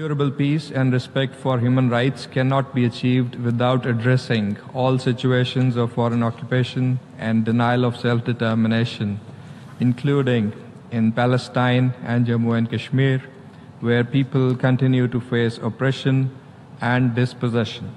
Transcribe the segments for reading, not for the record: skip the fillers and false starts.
Durable peace and respect for human rights cannot be achieved without addressing all situations of foreign occupation and denial of self-determination, including in Palestine and Jammu and Kashmir, where people continue to face oppression and dispossession.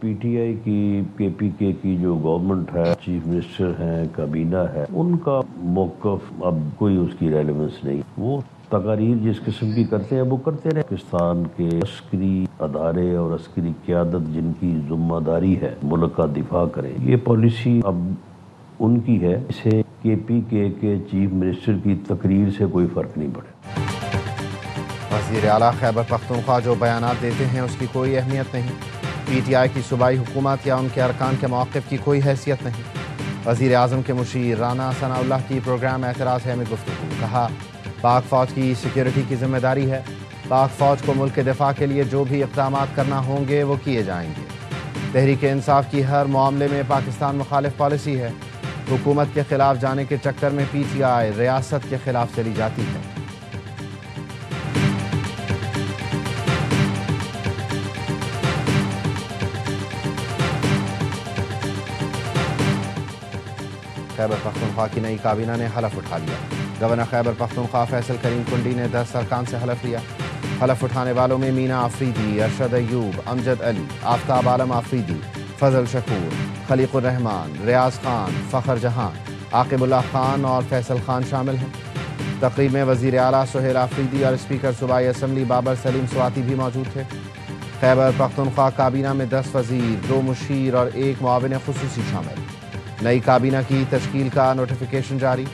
P T I کی KPK کی جو government ہے، chief minister ہیں، کابینہ ہے، ان کا موقف اب کوئی اس کی ریلیونس نہیں. وہ تقاریر جس قسم کی کرتے ہیں وہ کرتے رہے. پاکستان کے عسکری ادارے اور عسکری قیادت جن کی ذمہ داری ہے ملک کا دفاع کریں، یہ پالیسی اب ان کی ہے. اسے KPK کے چیف منسٹر کی تقریر سے کوئی فرق نہیں پڑے. وزیر اعلیٰ خیبر پختونخوا جو بیانات دیتے ہیں اس کی کوئی اہمیت نہیں. PTI کی صوبائی حکومت یا ان کے ارکان کے موقف کی کوئی حیثیت نہیں. وزیر اعظم کے مشیر رانا ثناء اللہ کی پروگرام اعتراض ہے میں گفتگو. کہا پاک فوج کی سیکیورٹی کی ذمہ داری ہے. پاک فوج کو ملک کے دفاع کے لیے جو بھی اقدامات کرنا ہوں گے وہ کیے جائیں گے. تحریک انصاف کی ہر معاملے میں پاکستان مخالف پالیسی ہے. حکومت کے خلاف جانے کے چکر میں PTI ریاست کے خلاف چلی جاتی ہے. خیبر پختونخوا کی نئی کابینہ نے حلف اٹھا لیا. گورنر خیبر پختونخوا فیصل کریم کنڈی نے 10 ارکان سے حلف لیا. حلف اٹھانے والوں میں مینا آفریدی، ارشد ایوب، امجد علی، آفتاب عالم آفریدی، فضل شکور، خلیق الرحمان، ریاض خان، فخر جہاں، عاقب اللہ خان اور فیصل خان شامل ہیں. تقریب میں وزیر اعلیٰ سہیل آفریدی اور اسپیکر صوبائی اسمبلی بابر سلیم سواتی بھی موجود تھے. خیبر پختونخوا کابینہ میں 10 وزیر، 2 مشیر اور 1 معاون خصوصی شامل. نئی کابینہ کی تشکیل کا نوٹیفیکیشن جاری.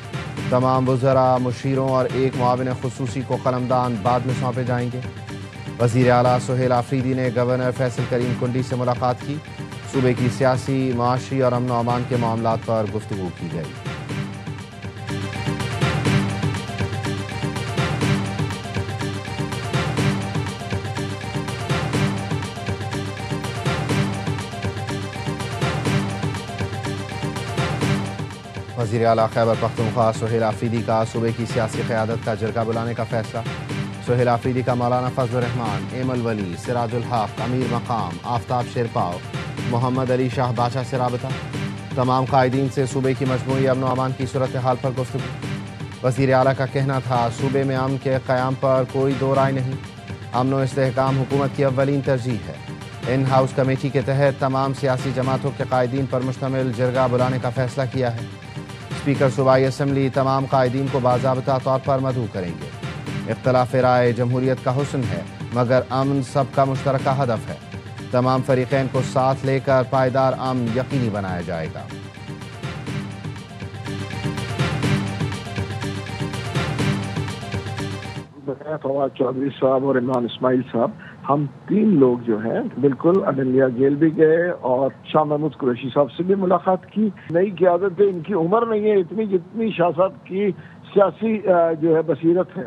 تمام وزراء، مشیروں اور 1 معاون خصوصی کو قلمدان بعد میں سونپے جائیں گے. وزیر اعلیٰ سہیل آفریدی نے گورنر فیصل کریم کنڈی سے ملاقات کی. صوبے کی سیاسی، معاشی اور امن و امان کے معاملات پر گفتگو کی گئی. وزیر اعلیٰ خیبر پختونخوا سہیل آفریدی کا صوبے کی سیاسی قیادت کا جرگہ بلانے کا فیصلہ. سہیل آفریدی کا مولانا فضل الرحمان، ایمل ولی، سراج الحق، امیر مقام، آفتاب شیرپاؤ، محمد علی شاہ باچا سے رابطہ. تمام قائدین سے صوبے کی مجموعی امن و امان کی صورتحال پر گفتگو. وزیر اعلیٰ کا کہنا تھا صوبے میں امن کے قیام پر کوئی دو رائے نہیں. امن و استحکام حکومت کی اولین ترجیح ہے. ان ہاؤس کمیٹی کے تحت تمام سیاسی جماعتوں کے قائدین پر مشتمل جرگہ بلانے کا فیصلہ کیا ہے. اسپیکر صوبائی اسمبلی تمام قائدین کو باضابطہ طور پر مدعو کریں گے. اختلاف رائے جمہوریت کا حسن ہے مگر امن سب کا مشترکہ ہدف ہے. تمام فریقین کو ساتھ لے کر پائیدار امن یقینی بنایا جائے گا. فواد چودھری صاحب اور عمران اسماعیل صاحب، ہم 3 لوگ جو ہیں بالکل عدلیہ جیل بھی گئے اور شاہ محمود قریشی صاحب سے بھی ملاقات کی. نئی قیادت ہے، ان کی عمر نہیں ہے اتنی جتنی شاہ صاحب کی سیاسی جو ہے بصیرت ہے.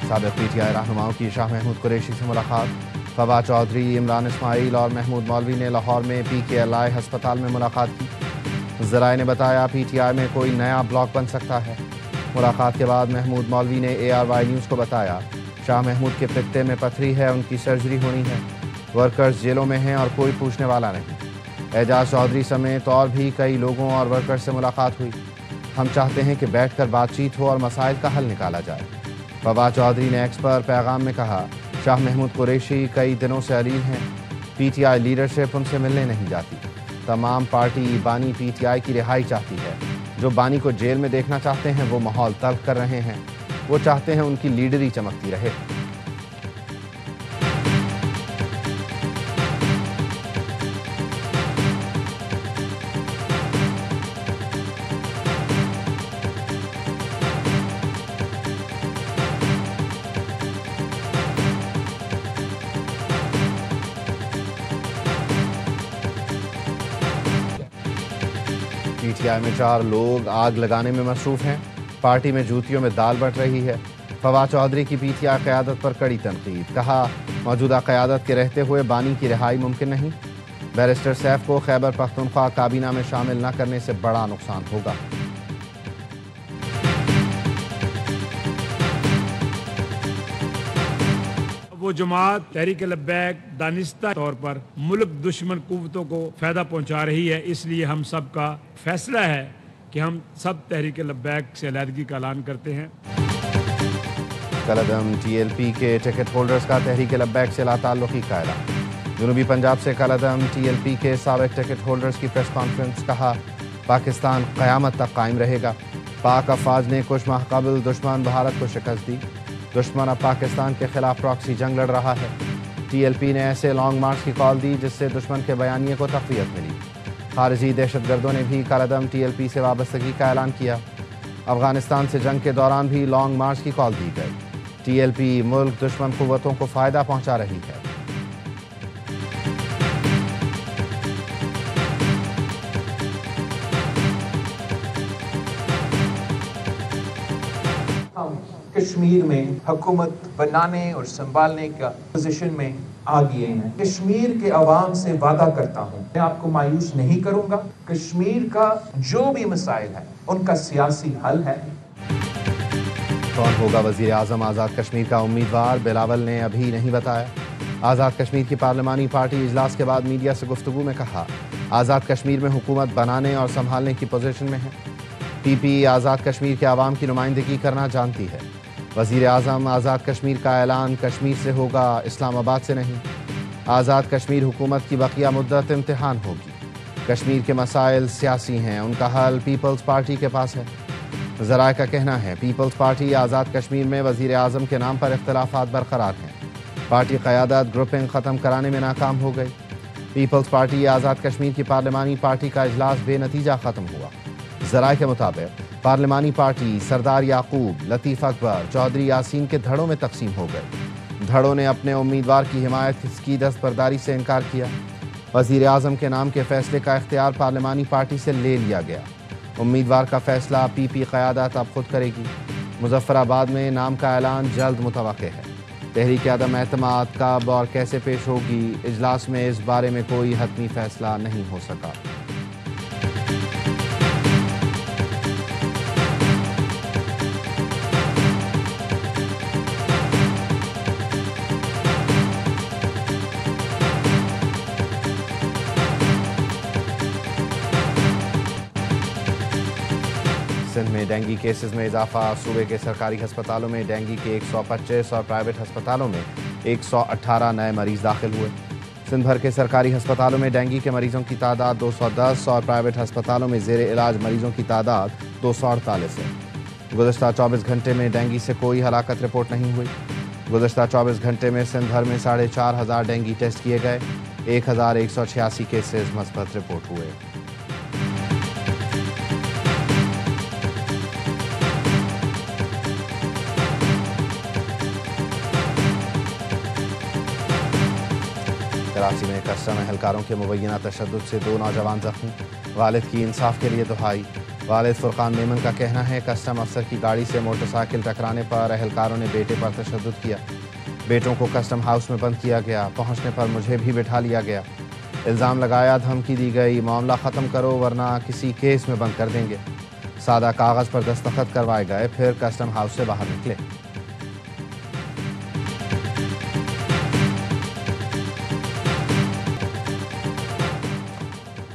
سابق PTI رہنماؤں کی شاہ محمود قریشی سے ملاقات. فواد چودھری، عمران اسماعیل اور محمود مولوی نے لاہور میں PKLI ہسپتال میں ملاقات کی. ذرائع نے بتایا PTI میں کوئی نیا بلاک بن سکتا ہے. ملاقات کے بعد محمود مولوی نے ARY نیوز کو بتایا شاہ محمود کے پتے میں پتھری ہے، ان کی سرجری ہونی ہے. ورکرز جیلوں میں ہیں اور کوئی پوچھنے والا نہیں. اعجاز چودھری سمیت اور بھی کئی لوگوں اور ورکرز سے ملاقات ہوئی. ہم چاہتے ہیں کہ بیٹھ کر بات چیت ہو اور مسائل کا حل نکالا جائے. فواد چودھری نے ایکس پر پیغام میں کہا شاہ محمود قریشی کئی دنوں سے علیل ہیں. PTI لیڈرشپ ان سے ملنے نہیں جاتی. تمام پارٹی بانی PTI کی رہائی چاہتی ہے. جو بانی کو جیل میں دیکھنا چاہتے ہیں وہ ماحول تلخ کر رہے ہیں. وہ چاہتے ہیں ان کی لیڈری چمکتی رہے. PTI میں 4 لوگ آگ لگانے میں مصروف ہیں. پارٹی میں جوتیوں میں دال بٹ رہی ہے. فواد چودھری کی PTI قیادت پر کڑی تنقید. کہا موجودہ قیادت کے رہتے ہوئے بانی کی رہائی ممکن نہیں. بیرسٹر سیف کو خیبر پختونخوا کابینہ میں شامل نہ کرنے سے بڑا نقصان ہوگا. وہ جماعت تحریک لبیک دانستہ طور پر ملک دشمن قوتوں کو فائدہ پہنچا رہی ہے. اس لیے ہم سب کا فیصلہ ہے کہ ہم سب تحریک لبیک سے علیحدگی کا اعلان کرتے ہیں. کالعدم TLP کے ٹکٹ ہولڈرز کا تحریک لبیک سے لا تعلقی کا اعلان. جنوبی پنجاب سے کالعدم TLP کے سابق ٹکٹ ہولڈرز کی پریس کانفرنس، کہا پاکستان قیامت تک قائم رہے گا۔ پاک افواج نے کچھ ماہ قبل دشمن بھارت کو شکست دی، دشمن اب پاکستان کے خلاف پراکسی جنگ لڑ رہا ہے۔ TLP نے ایسے لانگ مارچ کی کال دی جس سے دشمن کے بیانیے کو تقویت ملی۔ خارجی دہشت گردوں نے بھی کالعدم TLP سے وابستگی کا اعلان کیا۔ افغانستان سے جنگ کے دوران بھی لانگ مارچ کی کال دی گئی۔ TLP ملک دشمن قوتوں کو فائدہ پہنچا رہی ہے۔ کشمیر میں حکومت بنانے اور سنبھالنے کا پوزیشن میں آ گئے ہیں۔ کشمیر کے عوام سے وعدہ کرتا ہوں میں آپ کو مایوس نہیں کروں گا۔ کشمیر کا جو بھی مسائل ہے ان کا سیاسی حل ہے۔ کون ہوگا وزیر اعظم آزاد کشمیر کا امیدوار؟ بلاول نے ابھی نہیں بتایا۔ آزاد کشمیر کی پارلیمانی پارٹی اجلاس کے بعد میڈیا سے گفتگو میں کہا آزاد کشمیر میں حکومت بنانے اور سنبھالنے کی پوزیشن میں ہے۔ PP آزاد کشمیر کے عوام کی نمائندگی کرنا جانتی ہے۔ وزیر اعظم آزاد کشمیر کا اعلان کشمیر سے ہوگا، اسلام آباد سے نہیں۔ آزاد کشمیر حکومت کی بقیہ مدت امتحان ہوگی۔ کشمیر کے مسائل سیاسی ہیں، ان کا حل پیپلز پارٹی کے پاس ہے۔ ذرائع کا کہنا ہے پیپلز پارٹی آزاد کشمیر میں وزیر اعظم کے نام پر اختلافات برقرار ہیں۔ پارٹی قیادت گروپنگ ختم کرانے میں ناکام ہو گئی۔ پیپلز پارٹی آزاد کشمیر کی پارلیمانی پارٹی کا اجلاس بے نتیجہ ختم ہوا۔ ذرائع کے مطابق پارلیمانی پارٹی سردار یعقوب، لطیف اکبر، چودھری یاسین کے دھڑوں میں تقسیم ہو گئی۔ دھڑوں نے اپنے امیدوار کی حمایت کی دستبرداری سے انکار کیا۔ وزیر اعظم کے نام کے فیصلے کا اختیار پارلیمانی پارٹی سے لے لیا گیا۔ امیدوار کا فیصلہ PP قیادت اب خود کرے گی۔ مظفر آباد میں نام کا اعلان جلد متوقع ہے۔ تحریک عدم اعتماد کب اور کیسے پیش ہوگی، اجلاس میں اس بارے میں کوئی حتمی فیصلہ نہیں ہو سکا۔ سندھ میں ڈینگی کیسز میں اضافہ، صوبے کے سرکاری ہسپتالوں میں ڈینگی کے 125 اور پرائیویٹ ہسپتالوں میں 118 نئے مریض داخل ہوئے۔ سندھ بھر کے سرکاری ہسپتالوں میں ڈینگی کے مریضوں کی تعداد 210 اور پرائیویٹ ہسپتالوں میں زیر علاج مریضوں کی تعداد 248 ہے۔ گزشتہ 24 گھنٹے میں ڈینگی سے کوئی ہلاکت رپورٹ نہیں ہوئی۔ گزشتہ 24 گھنٹے میں سندھ بھر میں 4,500 ڈینگی ٹیسٹ کیے گئے، 1,186 کیسز مثبت رپورٹ ہوئے۔ کراچی میں کسٹم اہلکاروں کے مبینہ تشدد سے 2 نوجوان زخمی، والد کی انصاف کے لیے دہائی۔ والد فرقان میمن کا کہنا ہے کسٹم افسر کی گاڑی سے موٹر سائیکل ٹکرانے پر اہلکاروں نے بیٹے پر تشدد کیا۔ بیٹوں کو کسٹم ہاؤس میں بند کیا گیا، پہنچنے پر مجھے بھی بٹھا لیا گیا۔ الزام لگایا، دھمکی دی گئی معاملہ ختم کرو ورنہ کسی کیس میں بند کر دیں گے۔ سادہ کاغذ پر دستخط کروائے گئے، پھر کسٹم ہاؤس سے باہر نکلے۔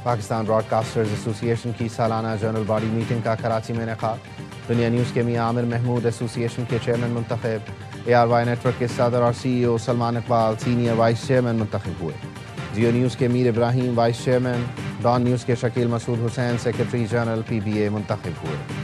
پاکستان براڈ کاسٹرز ایسوسی ایشن کی سالانہ جنرل باڈی میٹنگ کا کراچی میں انعقاد۔ دنیا نیوز کے میاں عامر محمود ایسوسی ایشن کے چیئرمین منتخب۔ ARY نیٹ ورک کے صدر اور CEO Salman Iqbal senior vice chairman منتخب ہوئے۔ جیو نیوز کے میر ابراہیم وائس چیئرمین، ڈان نیوز کے شکیل مسعود حسین سیکرٹری جنرل PBA منتخب ہوئے۔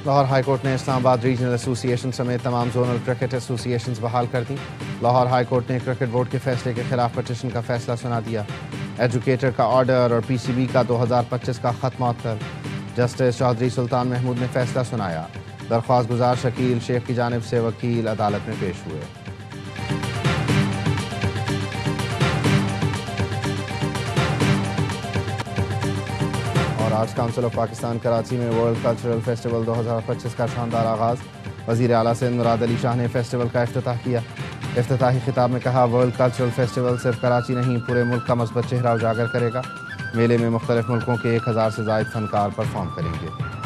لاہور ہائی کورٹ نے اسلام آباد ریجنل ایسوسی ایشن سمیت تمام زونل کرکٹ ایسوسی ایشنز بحال کر دی۔ لاہور ہائی کورٹ نے کرکٹ بورڈ کے فیصلے کے خلاف پٹیشن کا فیصلہ سنا دیا۔ ایجوکیٹر کا آرڈر اور PCB کا 2025 کا خط معطل۔ جسٹس چودھری سلطان محمود نے فیصلہ سنایا۔ درخواست گزار شکیل شیخ کی جانب سے وکیل عدالت میں پیش ہوئے۔ Arts council of Pakistan Karachi میں ورلڈ کلچرل فیسٹیول 2025 کا شاندار آغاز۔ وزیر اعلیٰ سندھ مراد علی شاہ نے فیسٹیول کا افتتاح کیا۔ افتتاحی خطاب میں کہا ورلڈ کلچرل فیسٹیول صرف کراچی نہیں پورے ملک کا مثبت چہرہ اجاگر کرے گا۔ میلے میں مختلف ملکوں کے 1000 سے زائد فنکار پرفارم کریں گے۔